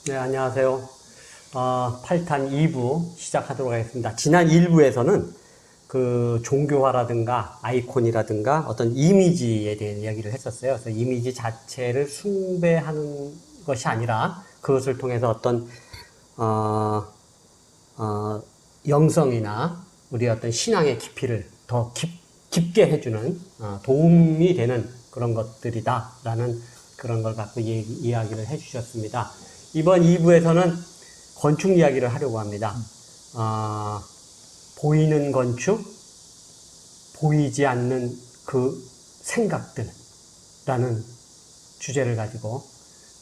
네, 안녕하세요. 8탄 2부 시작하도록 하겠습니다. 지난 1부에서는 그 종교화라든가 아이콘이라든가 어떤 이미지에 대한 이야기를 했었어요. 그래서 이미지 자체를 숭배하는 것이 아니라 그것을 통해서 어떤, 어, 영성이나 우리 어떤 신앙의 깊이를 더 깊게 해주는, 도움이 되는 그런 것들이다라는 그런 걸 갖고 이야기를 해주셨습니다. 이번 2부에서는 건축 이야기를 하려고 합니다. 보이는 건축, 보이지 않는 그 생각들라는 주제를 가지고,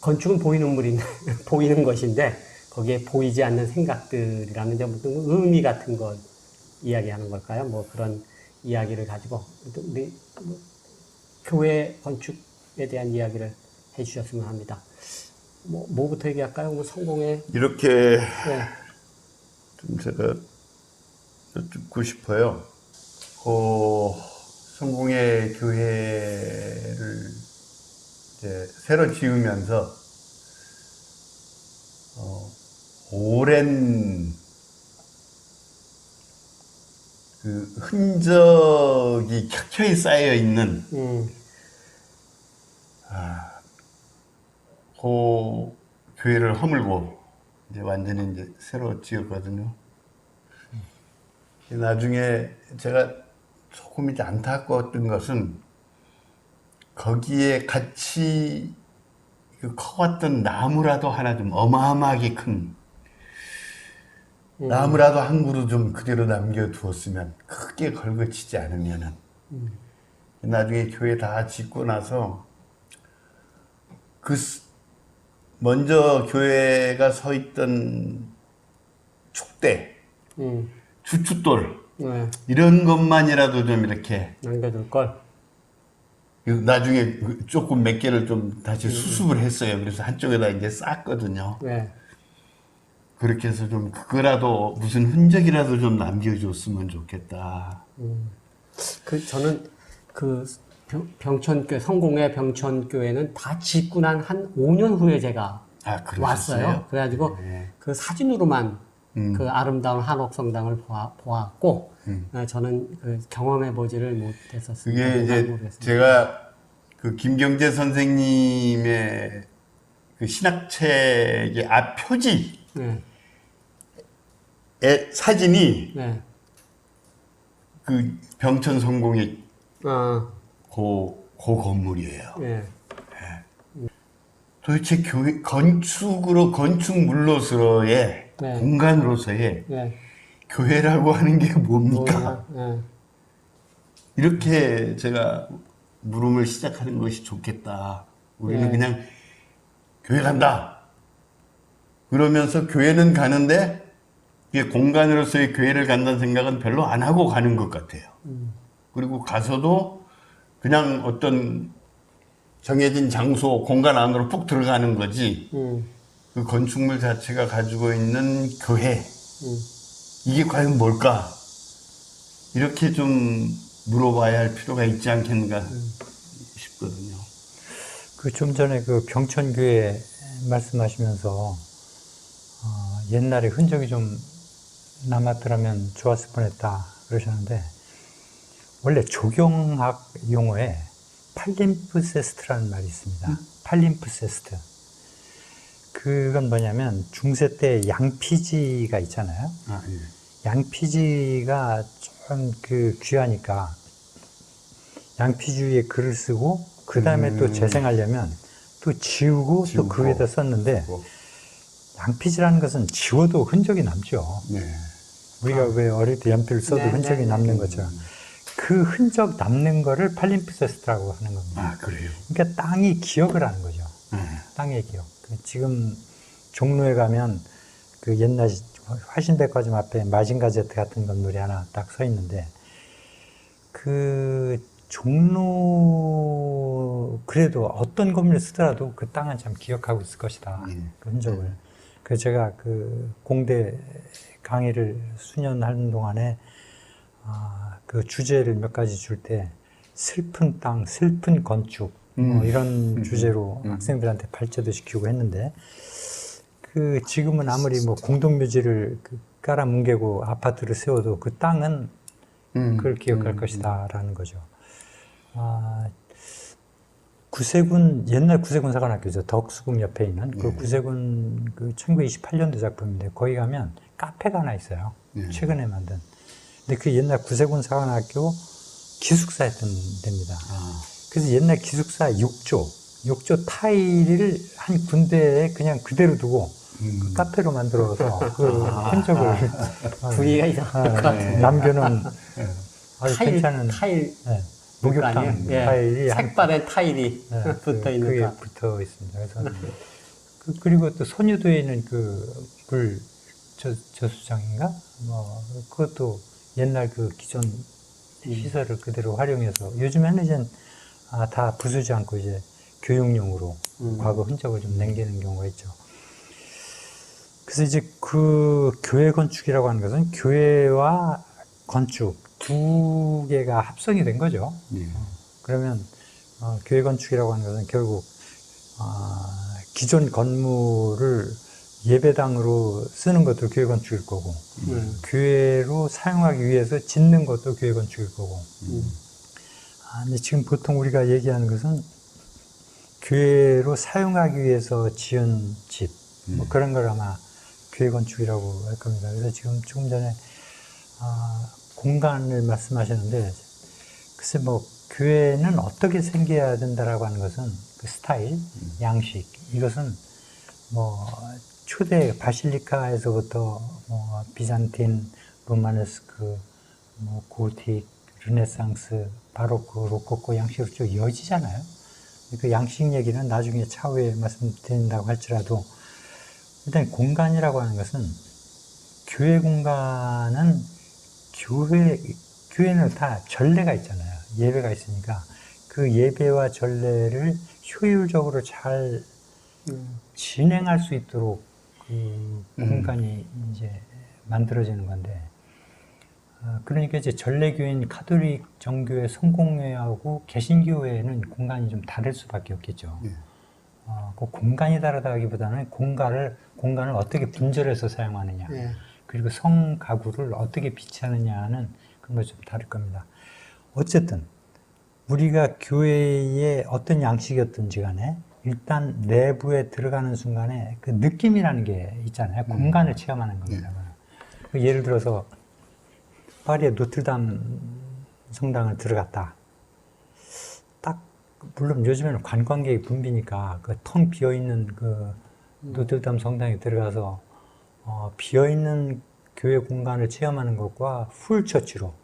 건축은 보이는 것인데 거기에 보이지 않는 생각들이라는 점 어떤 의미 같은 걸 이야기하는 걸까요? 뭐 그런 이야기를 가지고 우리 교회 건축에 대한 이야기를 해주셨으면 합니다. 뭐부터 얘기할까요? 뭐 성공의 이렇게 네. 좀 제가 여쭙고 싶어요. 성공의 교회를 이제 새로 지으면서 오랜 그 흔적이 켜켜이 쌓여 있는 그 교회를 허물고 이제 완전히 이제 새로 지었거든요. 나중에 제가 조금 이제 안타까웠던 것은 거기에 같이 커왔던 나무라도 하나 좀 어마어마하게 큰 나무라도 한 그루 좀 그대로 남겨두었으면, 크게 걸거치지 않으면은. 나중에 교회 다 짓고 나서 먼저 교회가 서 있던 축대, 주춧돌, 네. 이런 것만이라도 좀 이렇게 남겨둘 걸. 나중에 조금 몇 개를 좀 다시 수습을 했어요. 그래서 한쪽에다 이제 쌌거든요. 네. 그렇게 해서 좀 그거라도 무슨 흔적이라도 좀 남겨줬으면 좋겠다. 저는 그 병천교회, 성공의 병천교회는 다 짓고 난 한 5년 후에 제가 그러셨어요? 왔어요. 그래가지고 네. 그 사진으로만 그 아름다운 한옥성당을 보았고, 저는 그 경험해보지를 못했었습니다. 그게 이제 모르겠습니다. 제가 그 김경재 선생님의 그 신학책의 앞 표지에 네. 사진이 네. 그 병천 성공의 아, 그 건물이에요. 네. 도대체 건축물로서의 네. 공간으로서의 네. 교회라고 하는 게 뭡니까? 네. 이렇게 제가 물음을 시작하는 것이 좋겠다. 우리는 네. 그냥 교회 간다. 그러면서 교회는 가는데 이게 공간으로서의 교회를 간다는 생각은 별로 안 하고 가는 것 같아요. 그리고 가서도 그냥 어떤 정해진 장소, 공간 안으로 푹 들어가는 거지. 그 건축물 자체가 가지고 있는 교회, 이게 과연 뭘까? 이렇게 좀 물어봐야 할 필요가 있지 않겠는가 싶거든요. 그 좀 전에 그 병천교회 말씀하시면서 옛날에 흔적이 좀 남았더라면 좋았을 뻔했다 그러셨는데, 원래 조경학 용어에 팔림프세스트라는 말이 있습니다. 팔림프세스트. 그건 뭐냐면 중세 때 양피지가 있잖아요. 예. 양피지가 좀 그 귀하니까 양피지 위에 글을 쓰고 그 다음에 또 재생하려면 또 지우고 또 그 위에다 썼는데, 양피지라는 것은 지워도 흔적이 남죠. 네. 우리가 왜 어릴 때 연필을 써도 흔적이 남는 것처럼 그 흔적 남는 거를 팔림프세스트라고 하는 겁니다. 그래요? 그러니까 땅이 기억을 하는 거죠. 땅의 기억. 지금 종로에 가면 그 옛날 화신백화점 앞에 마징가제트 같은 건물이 하나 딱 서 있는데, 그 종로, 그래도 어떤 건물을 쓰더라도 그 땅은 참 기억하고 있을 것이다. 그 흔적을. 그래서 제가 그 공대 강의를 수년 하는 동안에 그 주제를 몇 가지 줄 때 슬픈 땅, 슬픈 건축 뭐 이런 주제로 학생들한테 발제도 시키고 했는데, 그 지금은 아무리 뭐 공동묘지를 깔아 뭉개고 아파트를 세워도 그 땅은 그걸 기억할 것이다라는 거죠. 구세군, 옛날 구세군 사관학교죠. 덕수궁 옆에 있는 그 구세군 그 1928년도 작품인데 거기 가면 카페가 하나 있어요. 최근에 만든. 근데 그 옛날 구세군 사관학교 기숙사 했던 데입니다. 그래서 옛날 기숙사 욕조 타일을 한 군데에 그냥 그대로 두고 그 카페로 만들어서 그 흔적을 분위기가 이상할 것 같은데. 남겨놓은 아주 타일, 괜찮은 타일 네, 목욕탕 아니에요? 예. 타일이 색바랜 타일이 붙어 있는 그게 거. 붙어 있습니다. 그래서 그리고 또 선유도에 있는 그 물 저수장인가 뭐 그것도 옛날 그 기존 시설을 그대로 활용해서 요즘에는 이제 다 부수지 않고 이제 교육용으로 과거 흔적을 좀 남기는 경우가 있죠. 그래서 이제 그 교회 건축이라고 하는 것은 교회와 건축 두 개가 합성이 된 거죠. 그러면 교회 건축이라고 하는 것은 결국 기존 건물을 예배당으로 쓰는 것도 교회 건축일 거고 교회로 사용하기 위해서 짓는 것도 교회 건축일 거고 근데 지금 보통 우리가 얘기하는 것은 교회로 사용하기 위해서 지은 집 뭐 그런 걸 아마 교회 건축이라고 할 겁니다. 그래서 지금 조금 전에 공간을 말씀하셨는데 글쎄 뭐 교회는 어떻게 생겨야 된다라고 하는 것은 그 스타일, 양식 이것은 뭐 초대 바실리카에서부터 뭐 비잔틴, 로마네스크, 뭐 고틱, 르네상스, 바로크, 로코코 양식으로 쭉 이어지잖아요. 그 양식 얘기는 나중에 차후에 말씀드린다고 할지라도 일단 공간이라고 하는 것은 교회 공간은 교회는 다 전례가 있잖아요. 예배가 있으니까 그 예배와 전례를 효율적으로 잘 진행할 수 있도록 그 공간이 이제 만들어지는 건데, 그러니까 이제 전례교인 카톨릭 정교회 성공회하고 개신교회는 공간이 좀 다를 수밖에 없겠죠. 그 공간이 다르다기보다는 공간을 어떻게 분절해서 사용하느냐, 그리고 성 가구를 어떻게 비치하느냐는 그런 거 좀 다를 겁니다. 어쨌든 우리가 교회의 어떤 양식이었든지 간에 일단 내부에 들어가는 순간에 그 느낌이라는 게 있잖아요. 공간을 체험하는 겁니다. 그 예를 들어서 파리의 노트르담 성당을 들어갔다. 딱 물론 요즘에는 관광객이 붐비니까 그 텅 비어 있는 그 노트르담 성당에 들어가서 비어 있는 교회 공간을 체험하는 것과 풀처치로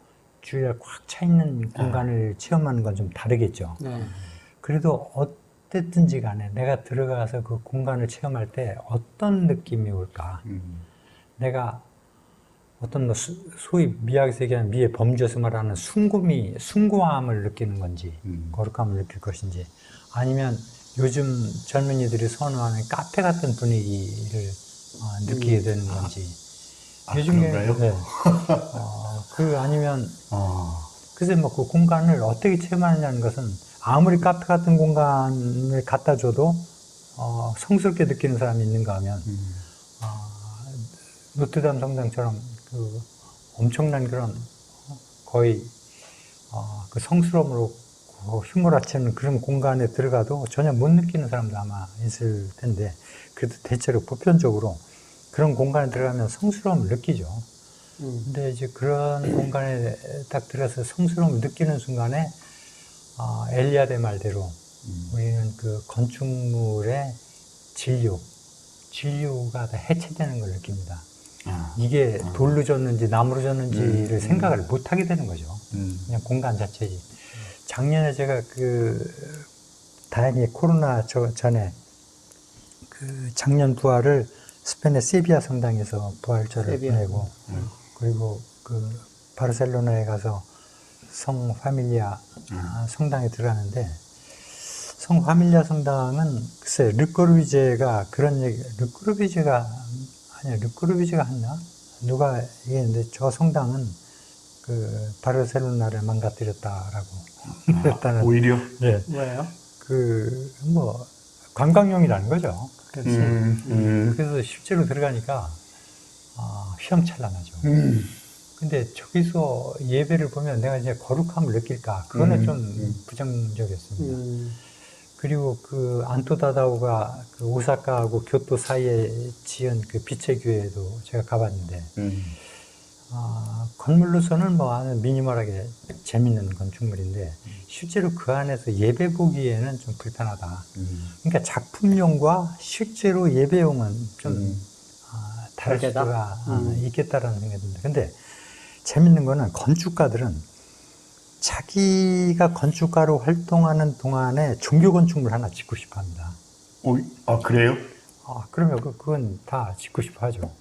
주위에 꽉 차 있는 공간을 체험하는 건 좀 다르겠죠. 그래도 어쨌든지 간에 내가 들어가서 그 공간을 체험할 때 어떤 느낌이 올까? 내가 어떤 뭐 소위 미학에서 얘기하는 미의 범주에서 말하는 숭고함을 느끼는 건지, 거룩함을 느낄 것인지, 아니면 요즘 젊은이들이 선호하는 카페 같은 분위기를 느끼게 되는 건지. 그런가요? 네. 아니면 글쎄 뭐 그 공간을 어떻게 체험하느냐는 것은 아무리 카페 같은 공간을 갖다 줘도 성스럽게 느끼는 사람이 있는가 하면 노트르담 성당처럼 그 엄청난 그런 거의 그 성스러움으로 휘몰아치는 그런 공간에 들어가도 전혀 못 느끼는 사람도 아마 있을 텐데, 그래도 대체로 보편적으로 그런 공간에 들어가면 성스러움을 느끼죠. 근데 이제 그런 공간에 딱 들어서 성스러움을 느끼는 순간에 엘리아데 말대로 우리는 그 건축물의 진류가 다 해체되는 걸 느낍니다. 이게 돌로 졌는지 나무로 졌는지를 생각을 못 하게 되는 거죠. 그냥 공간 자체지. 작년에 제가 다행히 코로나 전에 그 작년 부활을 스페인의 세비야 성당에서 부활절을 보내고, 그리고 그 바르셀로나에 가서 성 파밀리아 성당에 들어가는데, 성 파밀리아 성당은 글쎄 르꼬르비제가 그런 얘기, 르꼬르비제가 했나? 누가 얘기했는데 저 성당은 그 바르셀로나를 망가뜨렸다라고 그랬다는. 오히려? 네. 뭐예요? 관광용이라는 거죠. 그렇지. 그래서 실제로 들어가니까 휘황찬란하죠. 근데 저기서 예배를 보면 내가 이제 거룩함을 느낄까? 그거는 좀 부정적이었습니다. 그리고 그 안토다다오가 그 오사카하고 교토 사이에 지은 그 빛의 교회도 제가 가봤는데, 건물로서는 뭐 아주 미니멀하게 재밌는 건축물인데, 실제로 그 안에서 예배 보기에는 좀 불편하다. 그러니까 작품용과 실제로 예배용은 좀 다를 별개다? 수가 있겠다라는 생각이 듭니다. 근데 재밌는 거는 건축가들은 자기가 건축가로 활동하는 동안에 종교 건축물 하나 짓고 싶어 합니다. 그래요? 그러면 그건 다 짓고 싶어 하죠.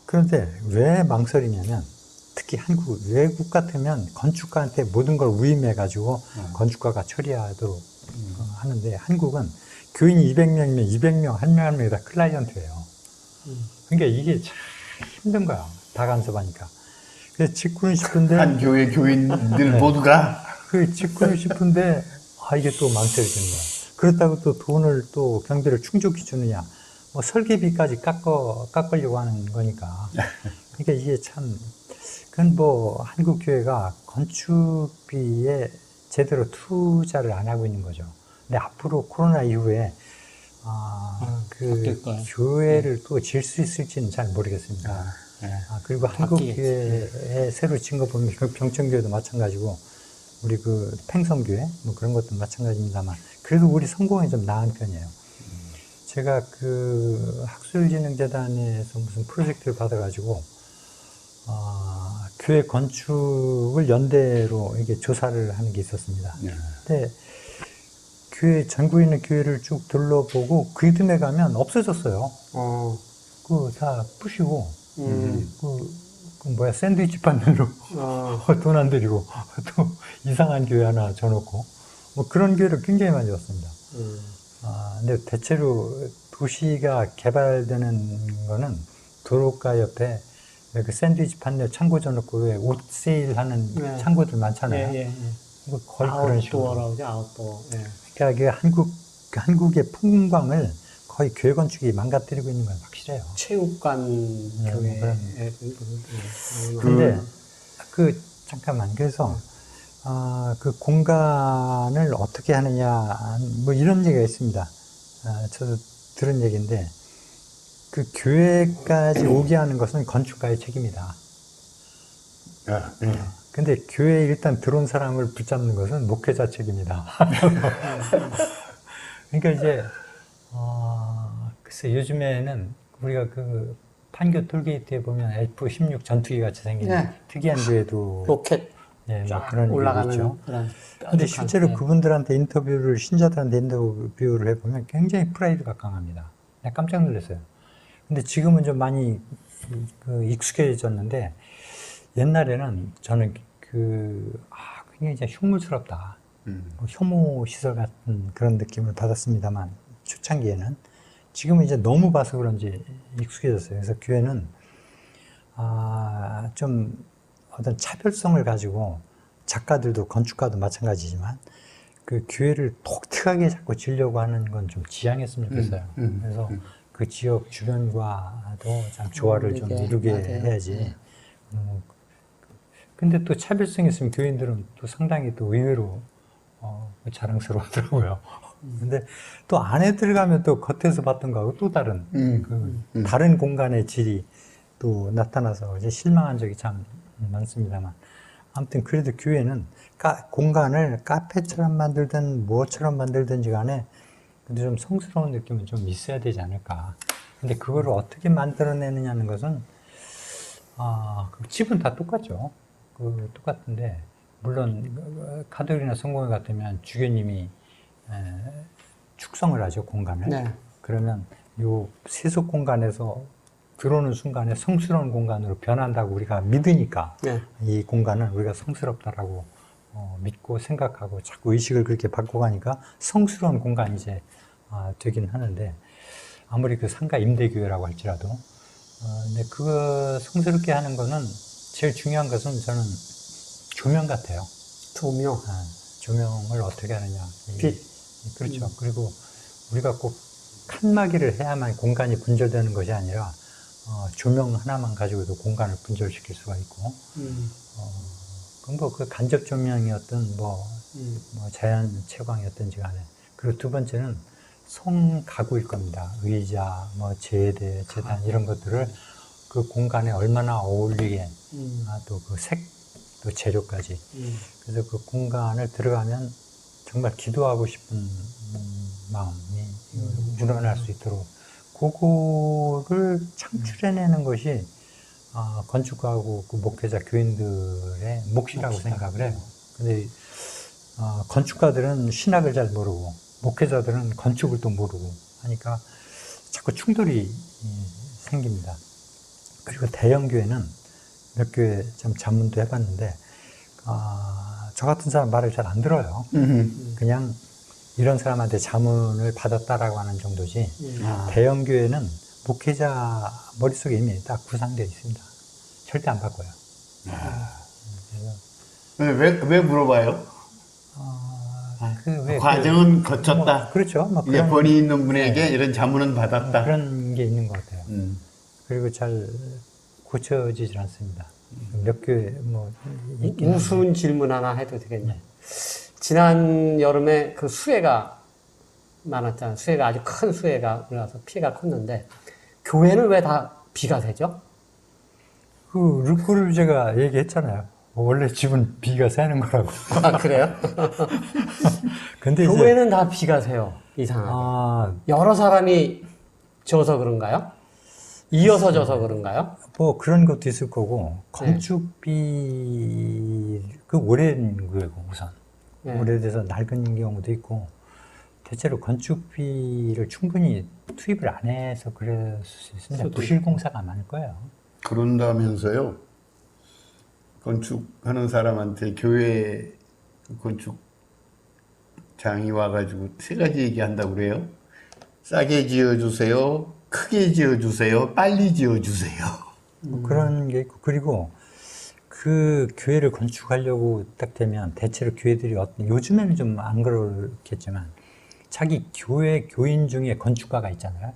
그런데 왜 망설이냐면, 특히 한국, 외국 같으면 건축가한테 모든 걸 위임해가지고 건축가가 처리하도록 하는데, 한국은 교인이 200명이면 200명, 한 명 한 명이 다 클라이언트예요. 그러니까 이게 참 힘든 거야. 다 간섭하니까. 그래서 짓고는 싶은데, 한 교회 교인들 모두가 짓고는 싶은데, 이게 또 망설여지는 거야. 그렇다고 또 돈을 또 경비를 충족해 주느냐. 뭐 설계비까지 깎으려고 하는 거니까. 그러니까 이게 참, 그건 뭐 한국 교회가 건축비에 제대로 투자를 안 하고 있는 거죠. 근데 앞으로 코로나 이후에 바뀔 거예요. 교회를 또 질 수 있을지는 잘 모르겠습니다. 그리고 한국 교회에 새로 진 거 보면 병천교회도 마찬가지고, 우리 그 팽성교회 뭐 그런 것도 마찬가지입니다만, 그래도 우리 성공이 좀 나은 편이에요. 제가 그 학술진흥재단에서 무슨 프로젝트를 받아가지고 교회 건축을 연대로 이게 조사를 하는 게 있었습니다. 근데 교회, 전국에 있는 교회를 쭉 둘러보고 그 틈에 가면 없어졌어요. 그거 다 부시고, 그 뭐야, 샌드위치 판매로 돈 안 들이고 또 이상한 교회 하나 줘놓고, 뭐 그런 교회를 굉장히 많이 봤습니다. 근데 대체로 도시가 개발되는 거는 도로가 옆에 그 샌드위치 판매 창고 줘놓고 왜 옷 세일하는 창고들 많잖아요. 뭐 거의 그런 식으로. 아웃도어라고 하죠, 아웃도어. 그러니까 한국의 풍광을 거의 교회 건축이 망가뜨리고 있는 건 확실해요. 체육관 교회. 근데 잠깐만, 그래서 그 공간을 어떻게 하느냐, 뭐 이런 얘기가 있습니다. 저도 들은 얘기인데, 그 교회까지 오게 하는 것은 건축가의 책임이다. 근데 교회에 일단 들어온 사람을 붙잡는 것은 목회자 책임이다. 그러니까 이제 글쎄, 요즘에는 우리가 그 판교 톨게이트에 보면 F-16 전투기 같이 생긴 특이한 교회도 로켓 뭐 그런 올라가는 있죠. 그런. 근데 실제로 그분들한테 신자들한테 인터뷰를 해보면 굉장히 프라이드가 강합니다. 내가 깜짝 놀랐어요. 근데 지금은 좀 많이 익숙해졌는데, 옛날에는 저는 굉장히 이제 흉물스럽다. 혐오 시설 같은 그런 느낌을 받았습니다만, 초창기에는. 지금은 이제 너무 봐서 그런지 익숙해졌어요. 그래서 교회는 좀 어떤 차별성을 가지고, 작가들도 건축가도 마찬가지지만 그 교회를 독특하게 자꾸 지으려고 하는 건 좀 지양했으면 좋겠어요. 그래서 그 지역 주변과도 참 조화를 좀 이루게 해야지. 근데 또 차별성이 있으면 교인들은 또 상당히 또 의외로 자랑스러워하더라고요. 근데 또 안에 들어가면 또 겉에서 봤던 거하고 또 다른 다른 공간의 질이 또 나타나서 이제 실망한 적이 참 많습니다만, 아무튼 그래도 교회는 공간을 카페처럼 만들든 뭐처럼 만들든지 간에 근데 좀 성스러운 느낌은 좀 있어야 되지 않을까. 근데 그거를 어떻게 만들어내느냐는 것은 그 집은 다 똑같죠. 똑같은데, 물론 카톨릭이나 성공회 같으면 주교님이 축성을 하죠, 공간을. 그러면 요 세속 공간에서 들어오는 순간에 성스러운 공간으로 변한다고 우리가 믿으니까 이 공간은 우리가 성스럽다라고 믿고 생각하고 자꾸 의식을 그렇게 바꿔가니까 성스러운 공간이 이제 되긴 하는데, 아무리 그 상가 임대교회라고 할지라도 근데 그거 성스럽게 하는 거는 제일 중요한 것은 저는 조명 같아요. 조명. 조명을 어떻게 하느냐. 빛. 그렇죠. 그리고 우리가 꼭 칸막이를 해야만 공간이 분절되는 것이 아니라 조명 하나만 가지고도 공간을 분절시킬 수가 있고 그럼 그 간접 조명이었든 뭐 자연 채광이었든지 간에 그리고 두 번째는 성 가구일 겁니다. 의자, 뭐 제대, 재단 이런 것들을 그 공간에 얼마나 어울리게 또 그 색, 또 재료까지 그래서 그 공간을 들어가면 정말 기도하고 싶은 마음이 우러날 수 있도록 그거를 창출해내는 것이 건축가하고 그 목회자 교인들의 몫이라고 생각을 해요. 근데 건축가들은 신학을 잘 모르고 목회자들은 건축을 또 모르고 하니까 자꾸 충돌이 생깁니다. 그리고 대형 교회는 몇 교회 좀 자문도 해봤는데 저 같은 사람 말을 잘 안 들어요. 그냥 이런 사람한테 자문을 받았다라고 하는 정도지 대형 교회는 목회자 머릿속에 이미 딱 구상되어 있습니다. 절대 안 바꿔요. 왜 물어봐요? 과정은 거쳤다. 그렇죠. 뭐 이제 권위 있는 분에게 이런 자문은 받았다. 그런 게 있는 것 같아요. 그리고 잘 고쳐지질 않습니다. 몇 교회 뭐 우스운 질문 하나 해도 되겠네. 지난 여름에 그 수해가 많았잖아요. 수해가 아주 큰 수해가 올라서 피해가 컸는데 교회는 왜 다 비가 새죠? 그 르꾸를 제가 얘기했잖아요. 원래 집은 비가 새는 거라고. 아 그래요? 근데 이제 교회는 다 비가 새요. 이상하게. 여러 사람이 져서 그런가요? 이어서 져서 그런가요? 뭐 그런 것도 있을 거고 건축비 그 오래된 거고 우선 오래돼서 낡은 경우도 있고 대체로 건축비를 충분히 투입을 안 해서 그럴 수 있습니다. 부실공사가 많을 거예요. 그런다면서요. 건축하는 사람한테 교회 건축장이 와가지고 세 가지 얘기한다고 그래요. 싸게 지어주세요. 크게 지어주세요. 빨리 지어주세요. 뭐 그런 게 있고 그리고 그 교회를 건축하려고 딱 되면 대체로 교회들이 요즘에는 좀 안 그렇겠지만 자기 교회 교인 중에 건축가가 있잖아요.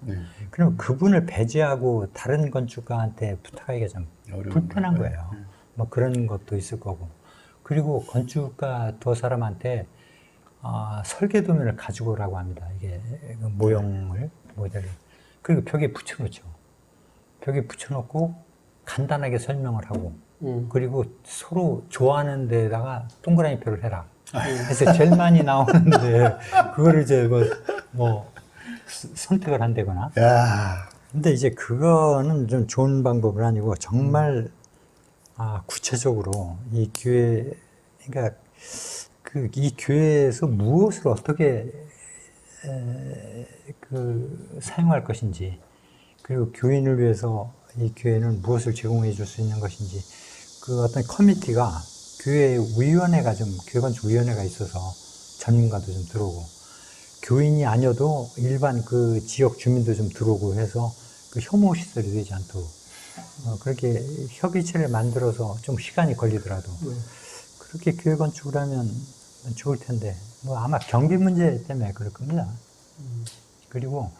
그럼 그분을 배제하고 다른 건축가한테 부탁하기가 좀 불편한 거예요. 뭐 그런 것도 있을 거고 그리고 건축가 두 사람한테 설계 도면을 가지고 오라고 합니다. 이게 모형을 모델을 그리고 벽에 붙여놓죠. 벽에 붙여놓고 간단하게 설명을 하고 그리고 서로 좋아하는 데다가 동그라미 표를 해라. 그래서 제일 많이 나오는데 그거를 이제 뭐 선택을 한다거나. 근데 이제 그거는 좀 좋은 방법은 아니고 정말 구체적으로 이 교회 그러니까 이 교회에서 무엇을 어떻게 사용할 것인지 그리고 교인을 위해서 이 교회는 무엇을 제공해 줄 수 있는 것인지 그 어떤 커미티가 교회 위원회가 교회 건축 위원회가 있어서 전문가도 좀 들어오고 교인이 아니어도 일반 그 지역 주민도 좀 들어오고 해서 그 혐오 시설이 되지 않도록 그렇게 협의체를 만들어서 좀 시간이 걸리더라도 그렇게 교회 건축을 하면 좋을 텐데 뭐 아마 경비 문제 때문에 그럴 겁니다. 그리고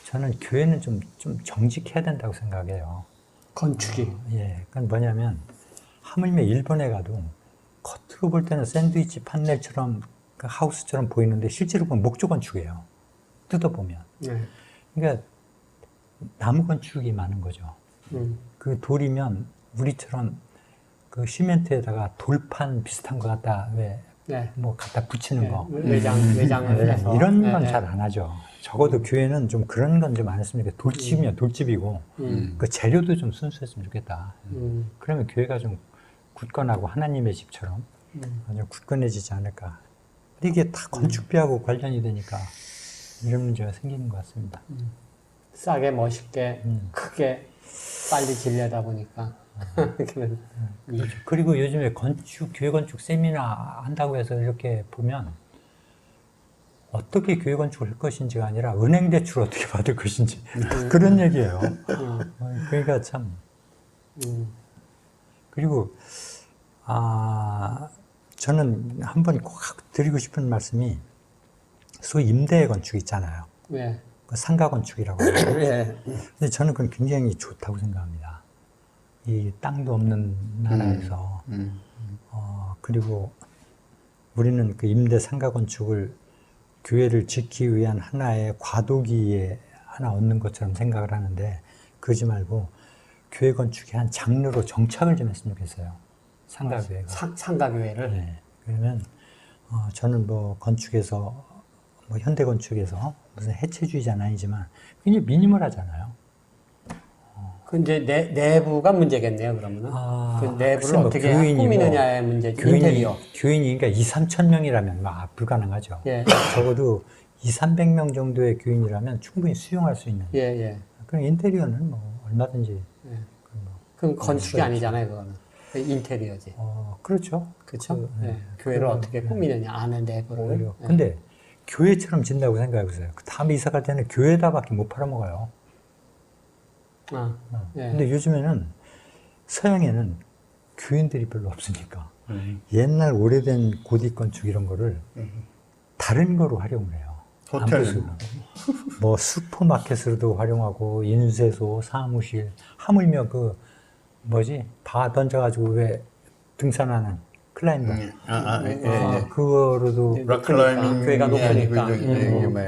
저는 교회는 좀 정직해야 된다고 생각해요. 건축이. 예, 그건 뭐냐면 하물며 일본에 가도 겉으로 볼 때는 샌드위치 판넬처럼 그 하우스처럼 보이는데 실제로 보면 목조 건축이에요. 뜯어보면. 그러니까 나무 건축이 많은 거죠. 그 돌이면 우리처럼 그 시멘트에다가 돌판 비슷한 거 갖다 뭐 갖다 붙이는 거. 외장을 해서. 이런 건 잘 안 하죠. 적어도 교회는 좀 그런 건 좀 안 했으면 좋겠다. 돌집이면 돌집이고 그 재료도 좀 순수했으면 좋겠다. 그러면 교회가 좀 굳건하고 하나님의 집처럼 아주 굳건해지지 않을까. 근데 이게 다 건축비하고 관련이 되니까 이런 문제가 생기는 것 같습니다. 싸게 멋있게 크게 빨리 질려다 보니까 그리고 요즘에 교회 건축 세미나 한다고 해서 이렇게 보면 어떻게 교회 건축을 할 것인지가 아니라 은행 대출을 어떻게 받을 것인지 그런 얘기예요. 그러니까 참 그리고 저는 한번 꼭 드리고 싶은 말씀이 소위 임대 건축 있잖아요. 그 상가 건축이라고 하죠. 예. 근데 저는 그건 굉장히 좋다고 생각합니다. 이 땅도 없는 나라에서 그리고 우리는 그 임대 상가 건축을 교회를 짓기 위한 하나의 과도기에 하나 얻는 것처럼 생각을 하는데 그러지 말고 교회 건축의 한 장르로 정착을 좀 했으면 좋겠어요. 상가교회가. 상가교회를. 네. 그러면 저는 뭐 건축에서 뭐 현대 건축에서 무슨 해체주의자는 아니지만 굉장히 미니멀하잖아요. 그 이제 내부가 문제겠네요. 그러면은 그 내부를 글쎄 뭐 어떻게 교인이 꾸미느냐의 문제지. 인테리어. 교인이 그러니까 2, 3천 명이라면 불가능하죠. 예. 적어도 2, 300명 정도의 교인이라면 충분히 수용할 수 있는. 예, 예. 그럼 인테리어는 뭐 얼마든지. 그럼 건축이 아니잖아요, 그거는. 인테리어지. 그렇죠. 그렇죠? 예. 교회를 어떻게 꾸미느냐, 안에 내부를. 오히려. 예. 근데 교회처럼 진다고 생각해 보세요. 그 다음에 이사 갈 때는 교회다밖에 못 팔아먹어요. 예. 근데 요즘에는 서양에는 교인들이 별로 없으니까 옛날 오래된 고딕 건축 이런 거를 다른 거로 활용을 해요. 호텔. 뭐 슈퍼마켓으로도 활용하고 인쇄소, 사무실, 하물며 그 뭐지 다 던져가지고 왜 등산하는 클라이머 그거로도 락클라이밍 교회가 높으니까.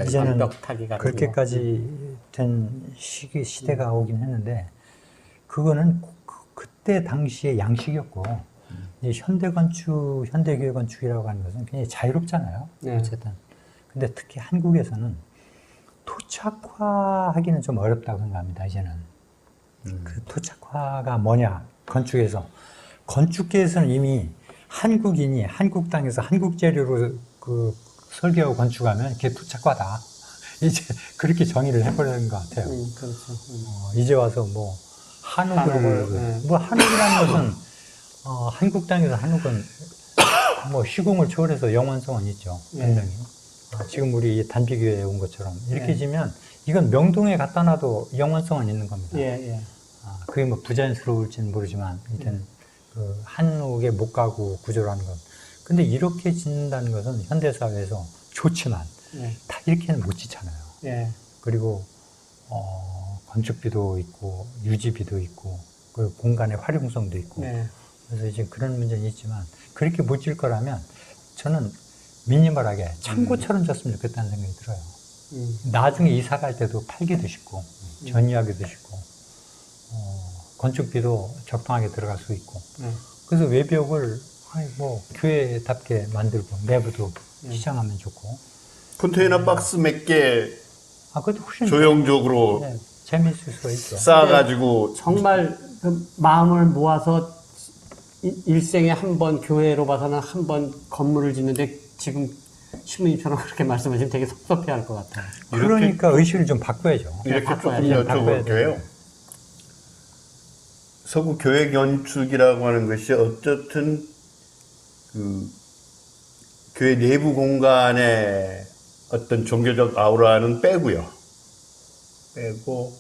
이제는 벽 타기 같은 그렇게까지 된 시대가 오긴 했는데 그거는 그때 당시의 양식이었고 이제 현대 건축, 현대교회 건축이라고 하는 것은 굉장히 자유롭잖아요. 네. 어쨌든 근데 특히 한국에서는 토착화하기는 좀 어렵다고 생각합니다. 이제는 그 토착화가 뭐냐 건축에서 건축계에서는 이미 한국인이 한국 땅에서 한국 재료로 그 설계하고 건축하면 그게 토착화다. 이제 그렇게 정의를 해버리는 것 같아요. 그렇죠. 이제 와서 뭐 한옥을 네. 뭐 한옥이라는 것은 한국 땅에서 한옥은 뭐 시공을 초월해서 영원성은 있죠. 분명히. 지금 우리 단비교회에 온 것처럼 이렇게 지면 이건 명동에 갖다 놔도 영원성은 있는 겁니다. 예, 예. 그게 뭐 부자연스러울지는 모르지만 일단 그 한옥의 목가구 구조라는 것. 근데 이렇게 짓는다는 것은 현대사회에서 좋지만 다 이렇게는 못 짓잖아요. 예. 그리고 건축비도 있고 유지비도 있고 그 공간의 활용성도 있고 네. 그래서 지금 그런 문제는 있지만 그렇게 못 질 거라면 저는 미니멀하게 창고처럼 졌으면 좋겠다는 생각이 들어요. 나중에 이사 갈 때도 팔기도 쉽고 전이하기도 쉽고 건축비도 적당하게 들어갈 수 있고 그래서 외벽을 뭐 교회답게 만들고 내부도 시장하면 좋고 컨테이너 박스 몇 개 그것도 훨씬 조형적으로 재미있을 수가 있죠. 쌓아가지고 정말 그 마음을 모아서 일생에 한 번 교회로 봐서는 한 번 건물을 짓는데 지금 신부님처럼 그렇게 말씀하시면 되게 섭섭해할 것 같아요. 그러니까 의식을 좀 바꿔야죠. 이렇게 조금 바꿔야죠. 여쭤볼게요. 서구 교회 건축이라고 하는 것이 어쨌든 그 교회 내부 공간의 어떤 종교적 아우라는 빼고요. 빼고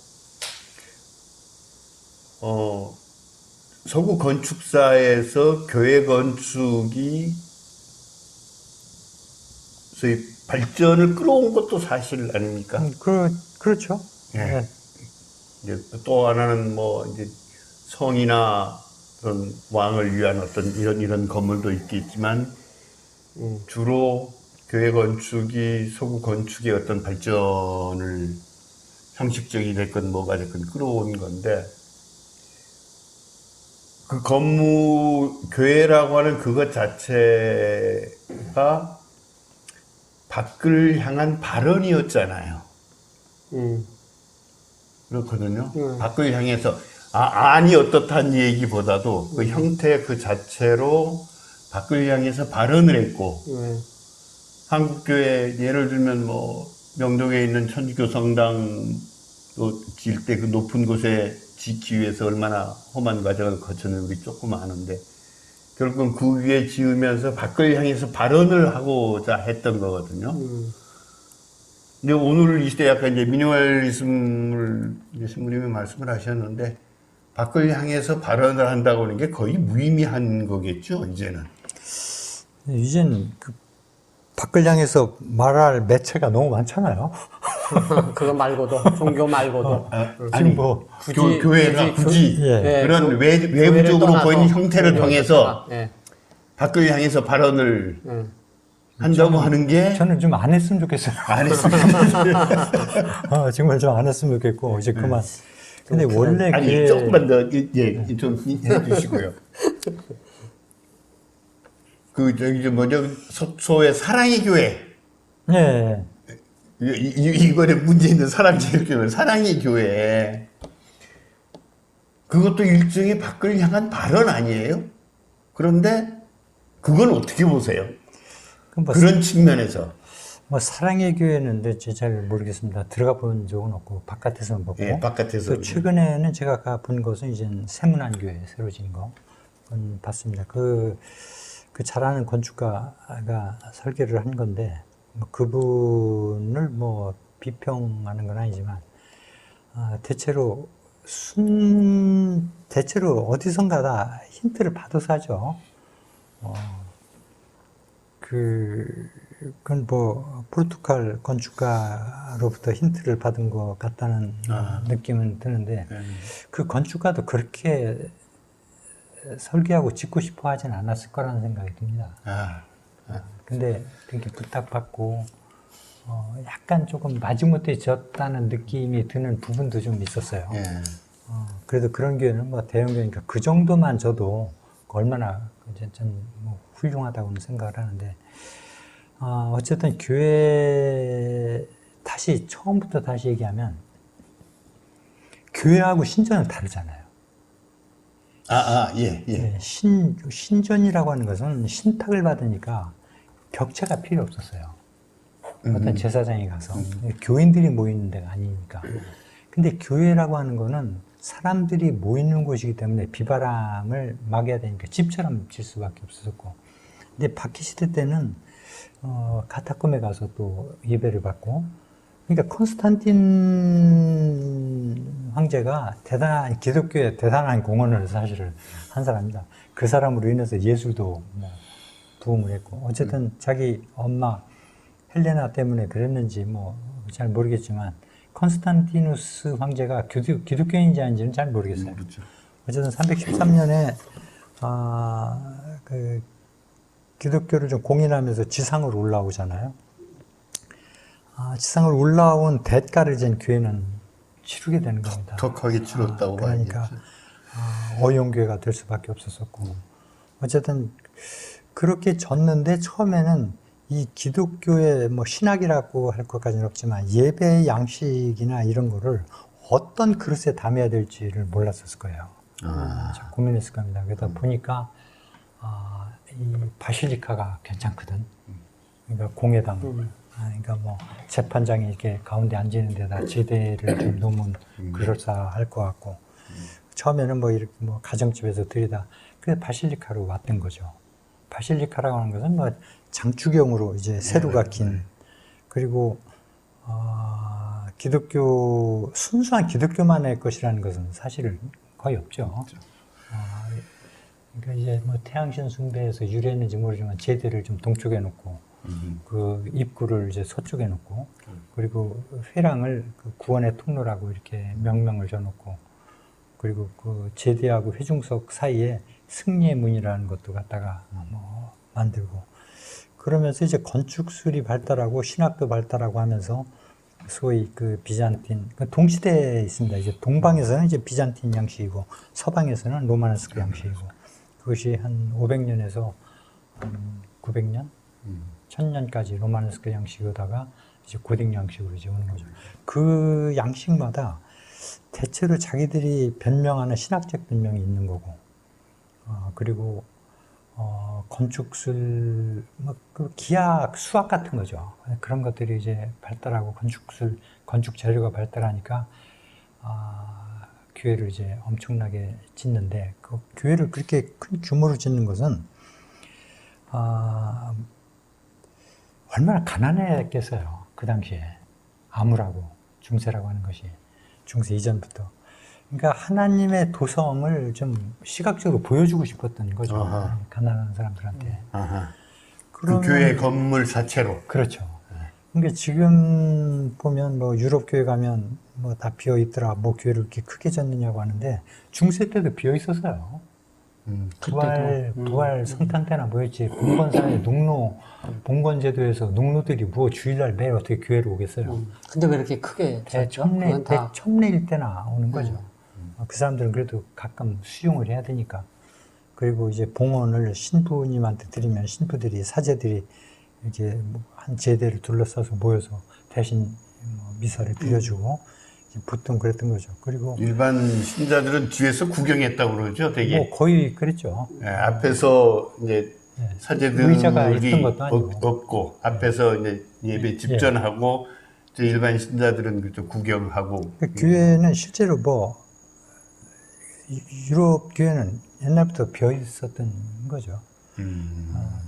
서구 건축사에서 교회 건축이 소위 발전을 끌어온 것도 사실 아닙니까? 그렇죠. 예. 이제 또 하나는 뭐 이제 성이나 그런 왕을 위한 어떤 이런 건물도 있겠지만 주로 교회 건축이 서구 건축의 어떤 발전을 형식적이 됐건 뭐가 됐건 끌어온 건데 그 건물 교회라고 하는 그것 자체가 밖을 향한 발언이었잖아요. 그렇거든요. 밖을 향해서 안이 어떻다는 얘기보다도 그 형태 그 자체로 밖을 향해서 발언을 했고 한국교회 예를 들면 뭐 명동에 있는 천주교 성당도 지을 때 그 높은 곳에 짓기 위해서 얼마나 험한 과정을 거쳤는지 우리 조금 아는데 결국은 그 위에 지으면서 밖을 향해서 발언을 하고자 했던 거거든요. 근데 오늘 이 시대 약간 이제 미니멀리즘을 이제 신부님이 말씀을 하셨는데 밖을 향해서 발언을 한다고 하는 게 거의 무의미한 거겠죠, 이제는. 이젠 그 밖을 향해서 말할 매체가 너무 많잖아요. 그거 말고도 종교 말고도 아니 뭐 교회가 굳이 예. 그런 교회를 외부적으로 떠나서 보이는 형태를 종교를 통해서 떠나, 예. 밖을 향해서 발언을 예. 한다고 하는 게 저는 좀 안 했으면 좋겠어요. 안 했으면 정말 좀 안 했으면 좋겠고 이제 그만. 근데 원래 아니 그게 조금만 더 좀 해주시고요. 그 저기 뭐죠 소의 사랑의 교회 예. 이번에 문제 있는 사랑제일교회 사랑의 교회 그것도 일종의 밖을 향한 발언 아니에요? 그런데 그건 어떻게 보세요? 그럼 뭐, 그런 측면에서 뭐 사랑의 교회는 근데 잘 모르겠습니다. 들어가 본 적은 없고 바깥에서만 보고. 예, 바깥에서 또 최근에는 제가 가본 곳은 이제 세문안 교회 새로 지은 거 봤습니다. 그 잘하는 건축가가 설계를 한 건데 뭐 그분을 뭐 비평하는 건 아니지만 대체로 어디선가 다 힌트를 받아서 하죠. 그건 뭐 포르투갈 건축가로부터 힌트를 받은 것 같다는 느낌은 드는데 그 건축가도 그렇게 설계하고 짓고 싶어 하진 않았을 거라는 생각이 듭니다. 근데 그렇게 부탁받고 약간 조금 마지못해 졌다는 느낌이 드는 부분도 좀 있었어요. 예. 그래도 그런 교회는 뭐 대형 교회니까 그 정도만 져도 얼마나 뭐 훌륭하다고는 생각을 하는데 어쨌든 교회 처음부터 다시 얘기하면 교회하고 신전은 다르잖아요. 예. 네, 신전이라고 하는 것은 신탁을 받으니까 벽체가 필요 없었어요. 어떤 제사장이 가서 교인들이 모이는 데가 아니니까. 근데 교회라고 하는 거는 사람들이 모이는 곳이기 때문에 비바람을 막아야 되니까 집처럼 질 수밖에 없었고. 근데 박해 시대 때는 카타콤에 가서 또 예배를 받고. 그러니까 콘스탄틴 황제가 기독교에 대단한 공헌을 사실을 한 사람입니다. 그 사람으로 인해서 예술도 뭐 부흥을 했고, 어쨌든 자기 엄마 헬레나 때문에 그랬는지 뭐 잘 모르겠지만, 콘스탄티누스 황제가 기독교인인지 아닌지는 잘 모르겠어요. 그렇죠. 어쨌든 313년에 그 기독교를 좀 공인하면서 지상으로 올라오잖아요. 지상으로 올라온 대가를 이제 교회는 치르게 되는 겁니다. 턱하게 치렀다고 그러니까 봐야겠죠. 어용교회가 될 수밖에 없었었고, 어쨌든 그렇게 졌는데 처음에는 이 기독교의 뭐 신학이라고 할 것까지는 없지만 예배의 양식이나 이런 거를 어떤 그릇에 담아야 될지를 몰랐었을 거예요. 참 고민했을 겁니다. 그러다 보니까 이 바실리카가 괜찮거든. 그러니까 공회당. 그러니까 뭐 재판장이 이렇게 가운데 앉는 데다 제대를 좀 놓으면 그럴싸할 것 같고, 처음에는 뭐 이렇게 뭐 가정집에서 들이다 그래서 바실리카로 왔던 거죠. 바실리카라고 하는 것은 뭐 장축형으로 이제 세로가 긴, 그리고 순수한 기독교만의 것이라는 것은 사실은 거의 없죠. 그러니까 이제 뭐 태양신 숭배에서 유래했는지 모르지만 제대를 좀 동쪽에 놓고, 그 입구를 이제 서쪽에 놓고, 그리고 회랑을 그 구원의 통로라고 이렇게 명명을 줘놓고, 그리고 그 제대하고 회중석 사이에 승리의 문이라는 것도 갖다가 뭐 만들고, 그러면서 이제 건축술이 발달하고 신학도 발달하고 하면서 소위 그 비잔틴, 그 동시대에 있습니다. 이제 동방에서는 이제 비잔틴 양식이고 서방에서는 로마네스크 양식이고, 그것이 한 500년에서 한 900년, 1000년까지 로마네스크 양식이다가 이제 고딕 양식으로 이제 오는 거죠. 그 양식마다 대체로 자기들이 변명하는 신학적 변명이 있는 거고, 그리고 건축술, 뭐, 그 기하, 수학 같은 거죠. 그런 것들이 이제 발달하고 건축 재료가 발달하니까, 교회를 이제 엄청나게 짓는데, 그 교회를 그렇게 큰 규모로 짓는 것은, 얼마나 가난했겠어요. 그 당시에. 아무라고, 중세라고 하는 것이. 중세 이전부터. 그러니까 하나님의 도성을 좀 시각적으로 보여주고 싶었던 거죠. 가난한 사람들한테. 그 교회 건물 자체로. 그렇죠. 그러니까 지금 보면 뭐 유럽 교회 가면 뭐 다 비어 있더라. 뭐 교회를 이렇게 크게 졌느냐고 하는데 중세 때도 비어 있었어요. 부활 성탄 때나 뭐였지? 봉건사회 봉건 제도에서 농노들이 뭐 주일날 매일 어떻게 교회로 오겠어요? 근데 왜 이렇게 크게 졌죠? 그건 다 대첩례일 때나 오는 거죠. 그 사람들은 그래도 가끔 수용을 해야 되니까. 그리고 이제 봉헌을 신부님한테 드리면 신부들이 사제들이 이렇게 한 제대를 둘러싸서 모여서 대신 미사를 드려주고 보통 그랬던 거죠. 그리고 일반 신자들은 뒤에서 구경했다고 그러죠, 되게. 뭐 거의 그랬죠. 예, 앞에서 이제 사제들이 의자가 있던 것도 아니고. 없고 앞에서 이제 예배 집전하고 또 일반 신자들은 그쪽 구경하고. 교회는 실제로 뭐 유럽 교회는 옛날부터 비어 있었던 거죠.